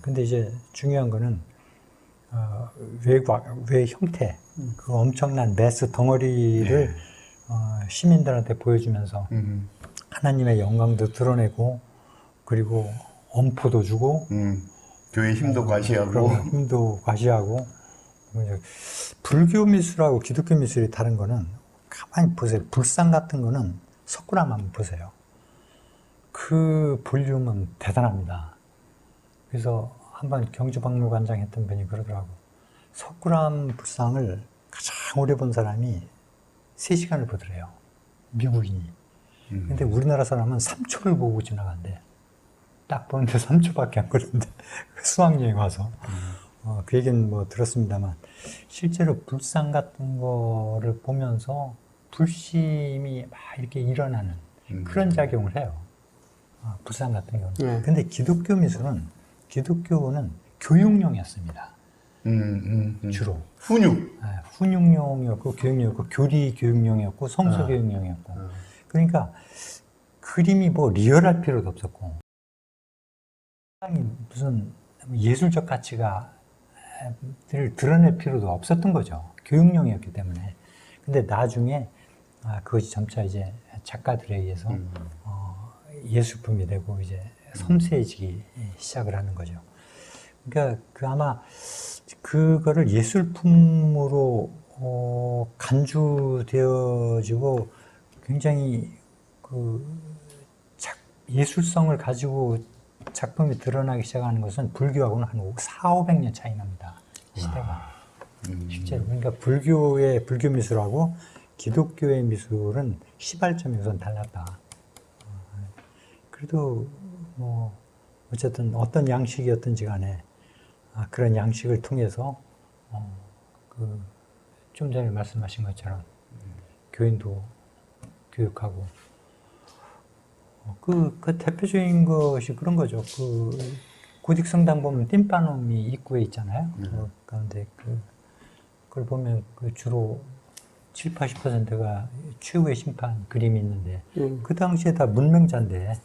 근데 이제 중요한 거는 외 형태, 그 엄청난 매스 덩어리를 시민들한테 보여주면서 하나님의 영광도 드러내고 그리고 엄포도 주고 교회 힘도 과시하고. 힘도 과시하고. 불교 미술하고 기독교 미술이 다른 거는 가만히 보세요. 불상 같은 거는 석굴암 한번 보세요. 그 볼륨은 대단합니다. 그래서 한번 경주박물관장 했던 분이 그러더라고. 석굴암 불상을 가장 오래 본 사람이 3시간을 보더래요. 미국인이. 근데 우리나라 사람은 3초를 보고 지나간대. 딱 보는데 3초밖에 안 걸린대. 수학여행 와서. 그 얘기는 뭐 들었습니다만 실제로 불상 같은 거를 보면서 불심이 막 이렇게 일어나는 그런 작용을 해요. 불상 같은 경우는. 근데 기독교는 교육용이었습니다. 주로. 훈육. 훈육용이었고 교육용이었고 교리 교육용이었고 성서 교육용이었고. 그러니까 그림이 뭐 리얼할 필요도 없었고 무슨 예술적 가치가 를 드러낼 필요도 없었던 거죠. 교육용이었기 때문에. 근데 나중에 그것이 점차 이제 작가들에 의해서 예술품이 되고 이제 섬세해지기 시작을 하는 거죠. 그러니까 아마 그거를 예술품으로 간주되어지고 굉장히 예술성을 가지고 작품이 드러나기 시작하는 것은 불교하고는 한 400~500년 차이 납니다. 시대가. 실제로. 그러니까 불교 미술하고 기독교의 미술은 시발점이 우선 달랐다. 그래도 뭐 어쨌든 어떤 양식이었든지 간에 그런 양식을 통해서 좀 전에 말씀하신 것처럼 교인도 교육하고 그 대표적인 것이 그런 거죠. 고딕성당 보면 띨빠놈이 입구에 있잖아요. 그 가운데 그걸 보면 주로 70~80%가 최후의 심판 그림이 있는데 그 당시에 다 문맹자인데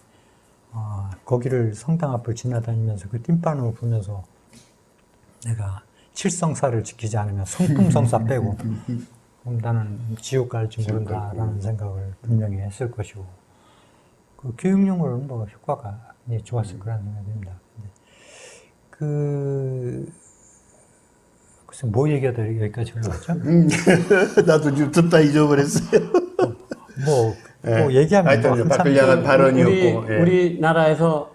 거기를 성당 앞을 지나다니면서 그 띨빠놈을 보면서 내가 칠성사를 지키지 않으면 성품성사 빼고 그럼 나는 지옥 갈지 모른다라는 생각을 분명히 했을 것이고 그 교육용으로 뭐 효과가 좋았을 거라는 생각이 듭니다. 글쎄 뭐 얘기하다 여기까지 올라왔죠? 나도 지금 듣다 잊어버렸어요. 뭐 얘기하면 하여튼 박근량한 발언이었고. 우리나라에서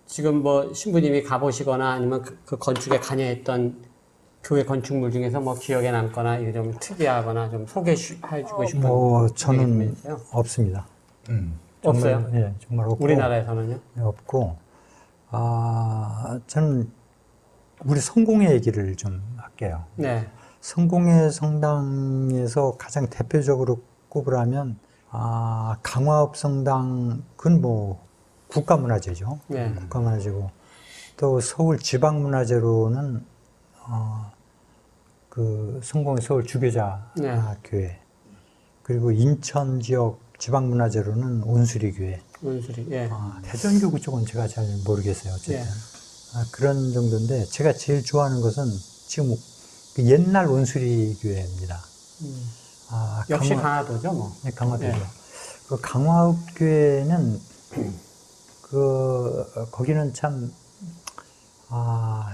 지금 뭐 신부님이 가보시거나 아니면 그 건축에 관여했던 교회 건축물 중에서 뭐 기억에 남거나 이게 좀 특이하거나 좀 소개해주고 싶은 저는 없습니다. 없어요? 예, 정말 없고. 우리나라에서는요? 네, 없고, 저는 우리 성공의 얘기를 좀 할게요. 네. 성공의 성당에서 가장 대표적으로 꼽으라면, 강화읍 성당, 그건 뭐 국가문화재죠. 네. 국가문화재고, 또 서울 지방문화재로는, 그 성공의 서울 주교자 교회, 그리고 인천 지역 지방문화재로는 온수리 교회. 온수리, 예. 대전교 그쪽은 제가 잘 모르겠어요. 어쨌든. 그런 정도인데, 제가 제일 좋아하는 것은 지금 그 옛날 온수리 교회입니다. 역시 강화도죠, 뭐. 네, 강화도죠. 그 강화읍 교회는, 거기는 참,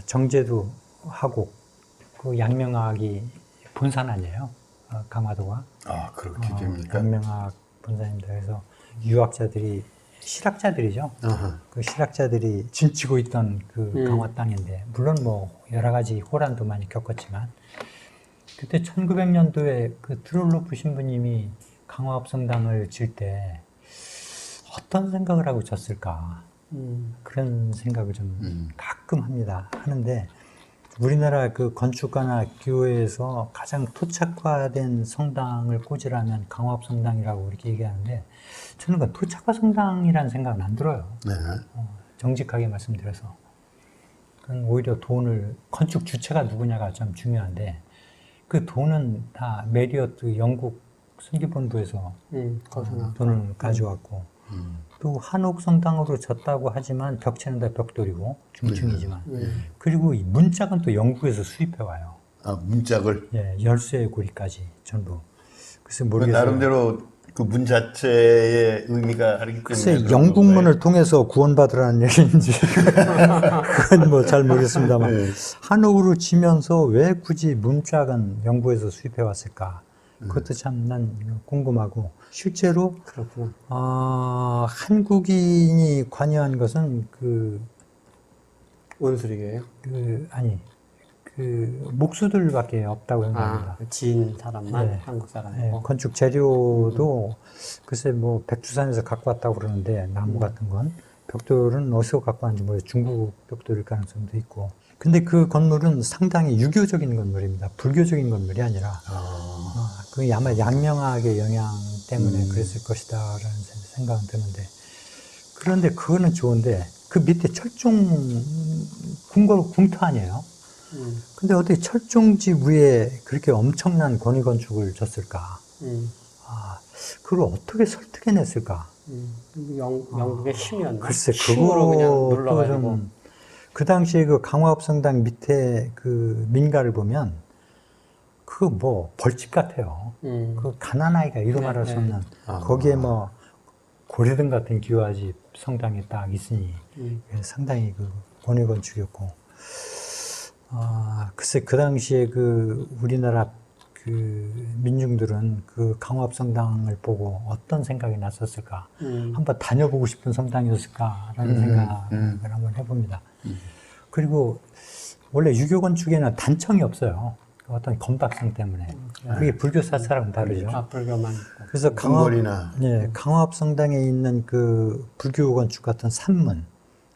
정제도 하고, 그 양명학이 본산 아니에요? 강화도가. 아, 그렇게 됩니까? 양명학 본산입니다. 그래서 유학자들이 실학자들이죠. 아하. 그 실학자들이 진치고 있던 그 강화 땅인데 물론 뭐 여러 가지 호란도 많이 겪었지만 그때 1900년도에 그 트롤로프 신부님이 강화업성당을 질 때 어떤 생각을 하고 졌을까 그런 생각을 좀 가끔 하는데 우리나라 그 건축가나 교회에서 가장 토착화된 성당을 꽂으라면 강화업성당이라고 이렇게 얘기하는데 저는 그 토착화 성당이라는 생각은 안 들어요. 네. 정직하게 말씀드려서 그건 오히려 돈을 건축 주체가 누구냐가 좀 중요한데 그 돈은 다 메리어트 영국 선교본부에서 거기서 돈을 가져왔고 또 한옥성당으로 졌다고 하지만 벽체는 다 벽돌이고 중층이지만 그리고 이 문짝은 또 영국에서 수입해 와요. 아, 문짝을. 예, 열쇠의 고리까지 전부. 그래서 모르겠어요. 나름대로 그 문 자체의 의미가 다르기 때문에. 글쎄 그런 영국문을 통해서 구원받으라는 얘기인지 그건 뭐 잘 모르겠습니다만 네. 한옥으로 지면서 왜 굳이 문짝은 영국에서 수입해 왔을까? 그것도 참 난 궁금하고 실제로 그렇구나. 한국인이 관여한 것은 원수리교예요? 목수들밖에 없다고 생각합니다. 지인 사람만 네. 한국 네, 사람이고. 건축 재료도 글쎄 뭐 백두산에서 갖고 왔다고 그러는데 나무 같은 건 벽돌은 어디서 갖고 왔는지 모르겠어요. 중국 벽돌일 가능성도 있고. 근데 그 건물은 상당히 유교적인 건물입니다. 불교적인 건물이 아니라 그게 아마 양명학의 영향 때문에 그랬을 것이다라는 생각은 드는데 그런데 그거는 좋은데 그 밑에 철종 궁터 아니에요? 근데 어떻게 철종지 위에 그렇게 엄청난 권위 건축을 졌을까? 그걸 어떻게 설득해냈을까? 영국의 힘이었나? 글쎄, 힘으로 그냥 그것도 눌러가지고. 좀, 그 당시에 그 강화업성당 밑에 그 민가를 보면, 그거 뭐 벌집 같아요. 그 가난아이가 이루 말할 수 없는, 거기에 뭐 고려등 같은 기와집 성당이 딱 있으니, 상당히 그 권위 건축이었고, 글쎄, 그 당시에 그 우리나라 그 민중들은 그 강화업성당을 보고 어떤 생각이 났었을까? 한번 다녀보고 싶은 성당이었을까라는 생각을 한번 해봅니다. 그리고 원래 유교 건축에는 단청이 없어요. 어떤 건박성 때문에. 그게 불교 사찰하고는 다르죠. 불교만. 그래서 궁궐이나. 강화업성당에 있는 그 불교 건축 같은 산문,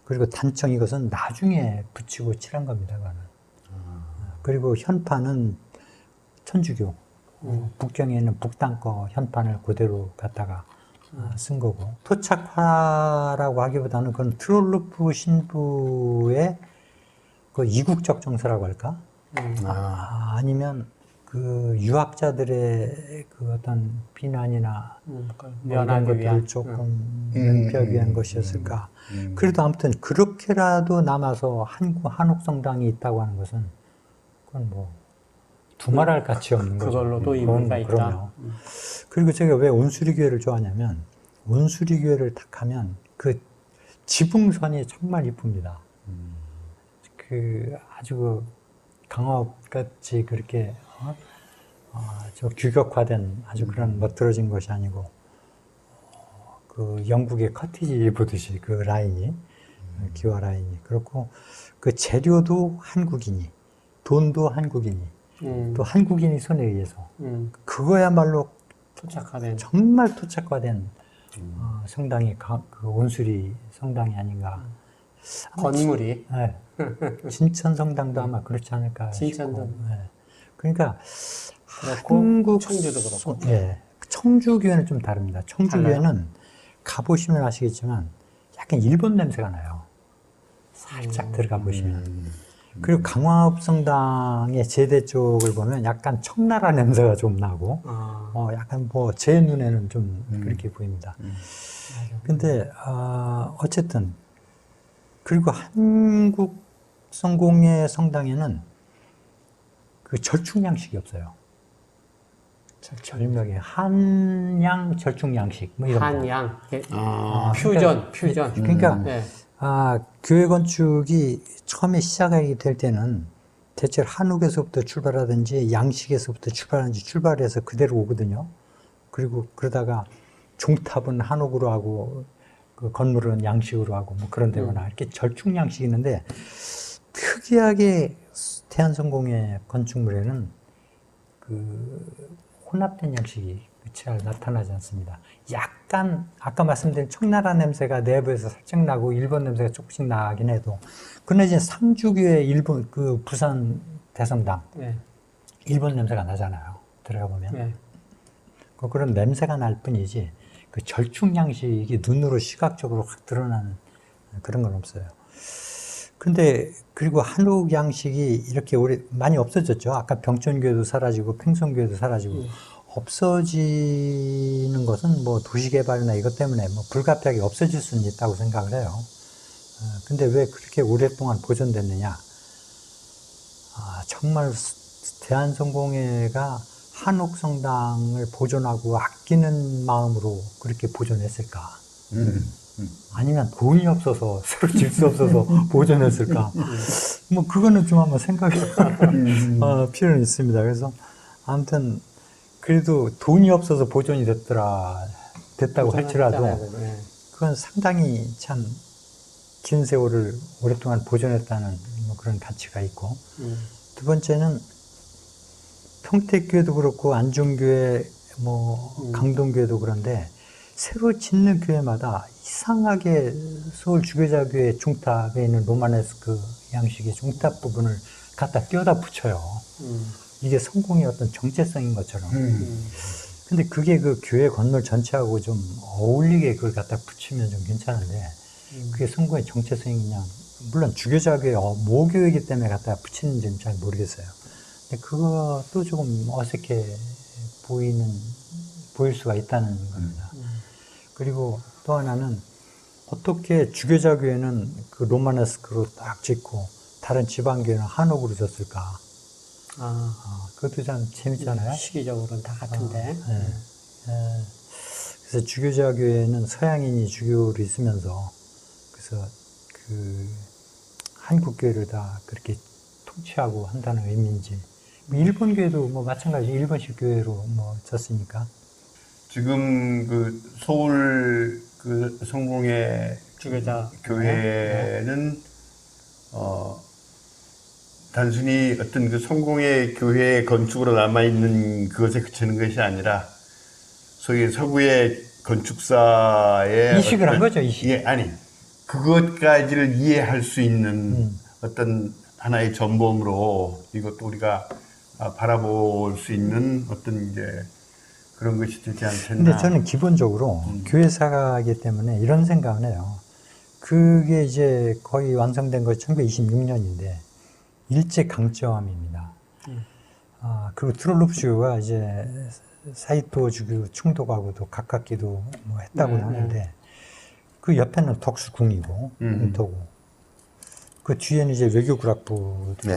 그리고 단청 이것은 나중에 붙이고 칠한 겁니다. 그거는. 그리고 현판은 천주교, 북경에 있는 북당 거 현판을 그대로 갖다가 쓴 거고. 토착화라고 하기보다는 그건 트롤루프 신부의 그 이국적 정서라고 할까? 아니면 그 유학자들의 그 어떤 비난이나 이런 것들을 조금 면피하기 위한 것이었을까? 그래도 아무튼 그렇게라도 남아서 한옥성당이 있다고 하는 것은 그건 뭐 두말할 가치 없는 거죠. 그걸로도 의미가 있다. 그럼요. 그리고 제가 왜 온수리교회를 좋아하냐면 온수리교회를 딱 하면 그 지붕선이 정말 이쁩니다. 그 아주 그 강화업같이 그렇게 저 규격화된 아주 그런 멋들어진 것이 아니고 그 영국의 커티지 보듯이 그 라인이 기와 라인이 그렇고 그 재료도 한국인이 돈도 한국인이 또 한국인이 손에 의해서 그거야말로 토착화된. 정말 토착화된 성당이 그 온수리 성당이 아닌가. 건물이. 네. 진천성당도 아마 그렇지 않을까 진천도. 싶고. 네. 그러니까 그렇고 한국 청주도 그렇고. 네. 청주교회는 좀 다릅니다. 청주교회는 가보시면 아시겠지만 약간 일본 냄새가 나요. 살짝 들어가 보시면. 그리고 강화업성당의 제대 쪽을 보면 약간 청나라 냄새가 좀 나고, 약간 뭐 제 눈에는 좀 그렇게 보입니다. 근데 어쨌든 그리고 한국 성공의 성당에는 그 절충양식이 없어요. 절명의 한양 절충양식 뭐 이런 거. 한양. 퓨전. 그러니까 네. 교회 건축이 처음에 시작하게 될 때는 대체로 한옥에서부터 출발하든지 양식에서부터 출발하든지 출발해서 그대로 오거든요. 그리고 그러다가 종탑은 한옥으로 하고 그 건물은 양식으로 하고 뭐 그런 데거나 이렇게 절충 양식이 있는데 특이하게 대한성공의 건축물에는 그 혼합된 양식이 잘 나타나지 않습니다. 약간 아까 말씀드린 청나라 냄새가 내부에서 살짝 나고 일본 냄새가 조금씩 나긴 해도 근데 이제 상주교의 일본 그 부산 대성당 네. 일본 냄새가 나잖아요. 들어가 보면 네. 그런 냄새가 날 뿐이지 그 절충 양식이 눈으로 시각적으로 확 드러나는 그런 건 없어요. 근데 그리고 한옥 양식이 이렇게 오래 많이 없어졌죠. 아까 병천교회도 사라지고 팽성교회도 사라지고 없어지는 것은 뭐 도시개발이나 이것 때문에 뭐 불가피하게 없어질 수는 있다고 생각을 해요. 근데 왜 그렇게 오랫동안 보존됐느냐? 정말 대한성공회가 한옥성당을 보존하고 아끼는 마음으로 그렇게 보존했을까? 아니면 돈이 없어서 새로 질 수 없어서 보존했을까? 뭐 그거는 좀 한번 생각해 필요는 있습니다. 그래서 아무튼 그래도 돈이 없어서 보존이 됐다고 할지라도 네. 그건 상당히 참 긴 세월을 오랫동안 보존했다는 뭐 그런 가치가 있고 두 번째는 평택교회도 그렇고 안중교회 뭐 강동교회도 그런데 새로 짓는 교회마다 이상하게 서울 주교자교회 중탑에 있는 로마네스크 양식의 중탑 부분을 갖다 띄어다 붙여요. 이게 성공의 어떤 정체성인 것처럼. 근데 그게 그 교회 건물 전체하고 좀 어울리게 그걸 갖다 붙이면 좀 괜찮은데 그게 성공의 정체성이 그냥 물론 주교자교회 모교이기 때문에 갖다 붙이는지는 잘 모르겠어요. 근데 그것도 조금 어색해 보일 수가 있다는 겁니다. 그리고 또 하나는 어떻게 주교자교회는 그 로마네스크로 딱 짓고 다른 지방교회는 한옥으로 졌을까? 그것도 참 재밌잖아요. 시기적으로는 다 같은데. 그래서 주교자교회는 서양인이 주교로 있으면서 그래서 그 한국교회를 다 그렇게 통치하고 한다는 의미인지 일본 교회도 뭐 마찬가지 일본식 교회로 뭐 졌으니까 지금 그 서울 그 성공의 주교자 교회는 단순히 어떤 그 성공의 교회 건축으로 남아 있는 그것에 그치는 것이 아니라 소위 서구의 건축사의 이식을 한 거죠, 이식. 예, 아니 그것까지를 이해할 수 있는 어떤 하나의 전범으로 이것도 우리가 바라볼 수 있는 어떤 이제 그런 것이 되지 않겠나. 근데 저는 기본적으로 교회사이기 때문에 이런 생각을 해요. 그게 이제 거의 완성된 것이 1926년인데 일제 강점입니다. 그리고 트롤롭 주교가 이제 사이토 주교 충독하고도 가깝기도 뭐 했다고 하는데 그 옆에는 덕수궁이고 공터고 그 뒤에는 이제 외교구락부들이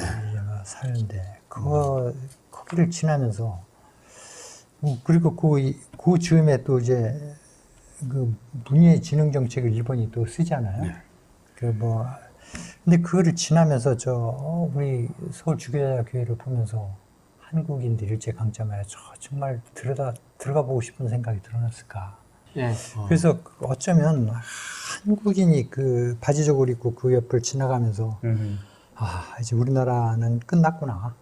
사는데 거기를 지나면서 그리고 그 즈음에 또 이제 그 문예진흥 정책을 일본이 또 쓰잖아요. 근데 그거를 지나면서 우리 서울 주교자교회를 보면서 한국인들 일제 강점에 정말 들어가 보고 싶은 생각이 들어났을까. 예. 그래서 어쩌면 한국인이 그 바지저고를 입고 그 옆을 지나가면서 이제 우리나라는 끝났구나.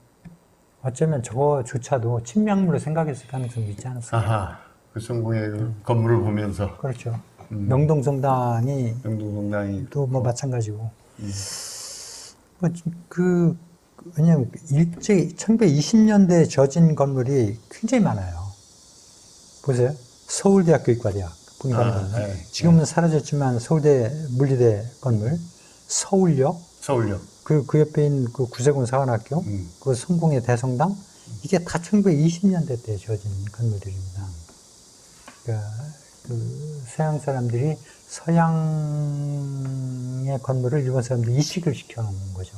어쩌면 저거조차도 침략물을 생각했을 가능성도 있지 않았을까. 아하, 그 성공의 그 건물을 보면서. 그렇죠. 명동성당이 명동성당이 또 뭐 마찬가지고. 왜냐면 1920년대에 져진 건물이 굉장히 많아요. 보세요. 서울대학교 이과대학 분관 건물. 지금은 사라졌지만 서울대 물리대 건물, 서울역, 그 옆에 있는 그 구세군 사관학교, 그 성공의 대성당, 이게 다 1920년대 때 지어진 건물들입니다. 그러니까 그 서양 사람들이 서양의 건물을 일본 사람들이 이식을 시켜놓은 거죠.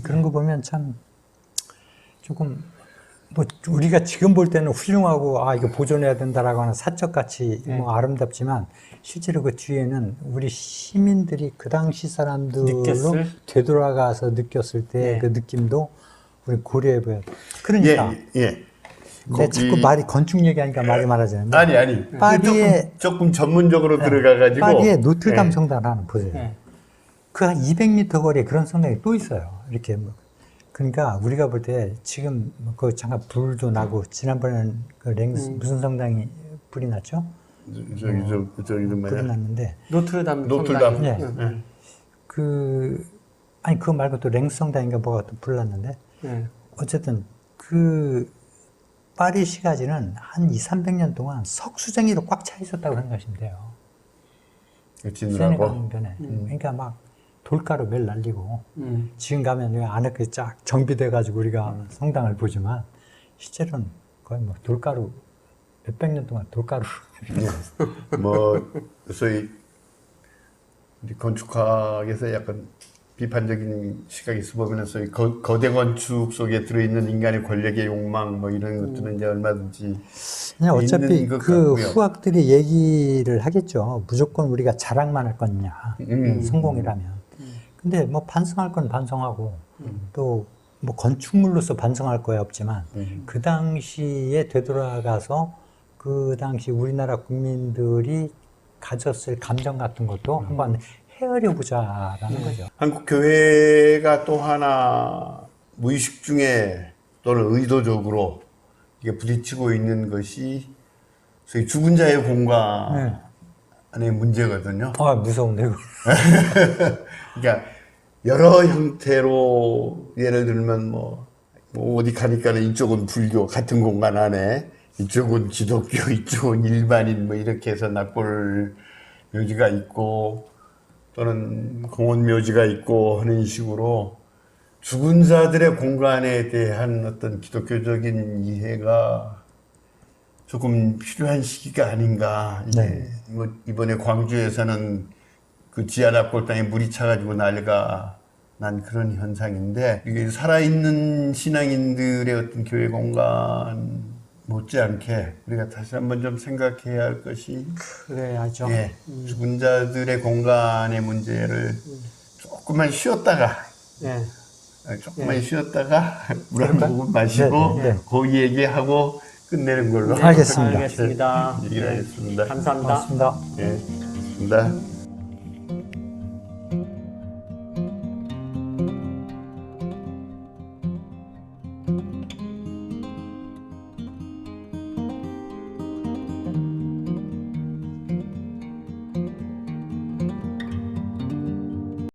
그런 거 보면 참 조금 뭐 우리가 지금 볼 때는 훌륭하고 아 이거 보존해야 된다라고 하는 사적 가치 뭐 아름답지만 실제로 그 뒤에는 우리 시민들이 그 당시 사람들로 느꼈을? 되돌아가서 느꼈을 때 네. 그 느낌도 우리 고려해 봐야 돼. 그러니까 예. 내 자꾸 말이 건축 얘기하니까 말이 많아지는데 아니. 파리에 조금 전문적으로 들어가가지고. 파리의 노트르담 예. 성당 하나 보세요. 네. 그 한 200m 거리에 그런 성당이 또 있어요. 이렇게 뭐. 그러니까 우리가 볼 때 지금 그 잠깐 불도 나고 지난번에는 그 무슨 성당이 불이 났죠? 저기도 불이 뭐야. 났는데 노틀담. 성당이. 네. 아니 그거 말고 또 랭스 성당인가 뭐가 또 불 났는데 네. 어쨌든 그 파리 시가지는 한 200~300년 동안 석수쟁이로 꽉 차 있었다고 생각하시면 돼요. 짓느라고. 세네강변에. 그러니까 막 돌가루 매일 날리고 음. 지금 가면 여기 안에 그 쫙 정비돼 가지고 우리가 성당을 보지만 실제로는 거의 뭐 돌가루 몇백 년 동안 돌가루 뭐 소위 우리 건축학에서 약간 비판적인 시각이 있어 보면 소위 거대 건축 속에 들어있는 인간의 권력의 욕망 뭐 이런 것들은 이제 얼마든지 그냥 어차피 있는 것 그 같고요. 후학들이 얘기를 하겠죠. 무조건 우리가 자랑만 할 거냐 성공이라면. 근데 뭐 반성할 건 반성하고 또 뭐 건축물로서 반성할 거야 없지만 그 당시에 되돌아가서 그 당시 우리나라 국민들이 가졌을 감정 같은 것도 한번 헤아려 보자라는 거죠. 한국 교회가 또 하나 무의식 중에 또는 의도적으로 이게 부딪히고 있는 것이 소위 죽은 자의 공간의 문제거든요. 아 무서운데 이거. 그러니까 여러 형태로 예를 들면 뭐 어디 가니까는 이쪽은 불교 같은 공간 안에 이쪽은 기독교 이쪽은 일반인 뭐 이렇게 해서 납골 묘지가 있고 또는 공원 묘지가 있고 하는 식으로 죽은 자들의 공간에 대한 어떤 기독교적인 이해가 조금 필요한 시기가 아닌가. 이게 뭐 이번에 광주에서는 그 지하 납골당에 물이 차가지고 난리가 난 그런 현상인데 이게 살아있는 신앙인들의 어떤 교회 공간 못지않게 우리가 다시 한번 좀 생각해야 할 것이 그래야죠. 예, 죽은 자들의 공간의 문제를 조금만 쉬었다가 네. 조금만 쉬었다가 물 한 모금 마시고 네. 그 얘기하고 끝내는 걸로 알겠습니다. 알겠습니다. 얘기를 하겠습니다. 감사합니다. 고맙습니다. 예, 감사합니다.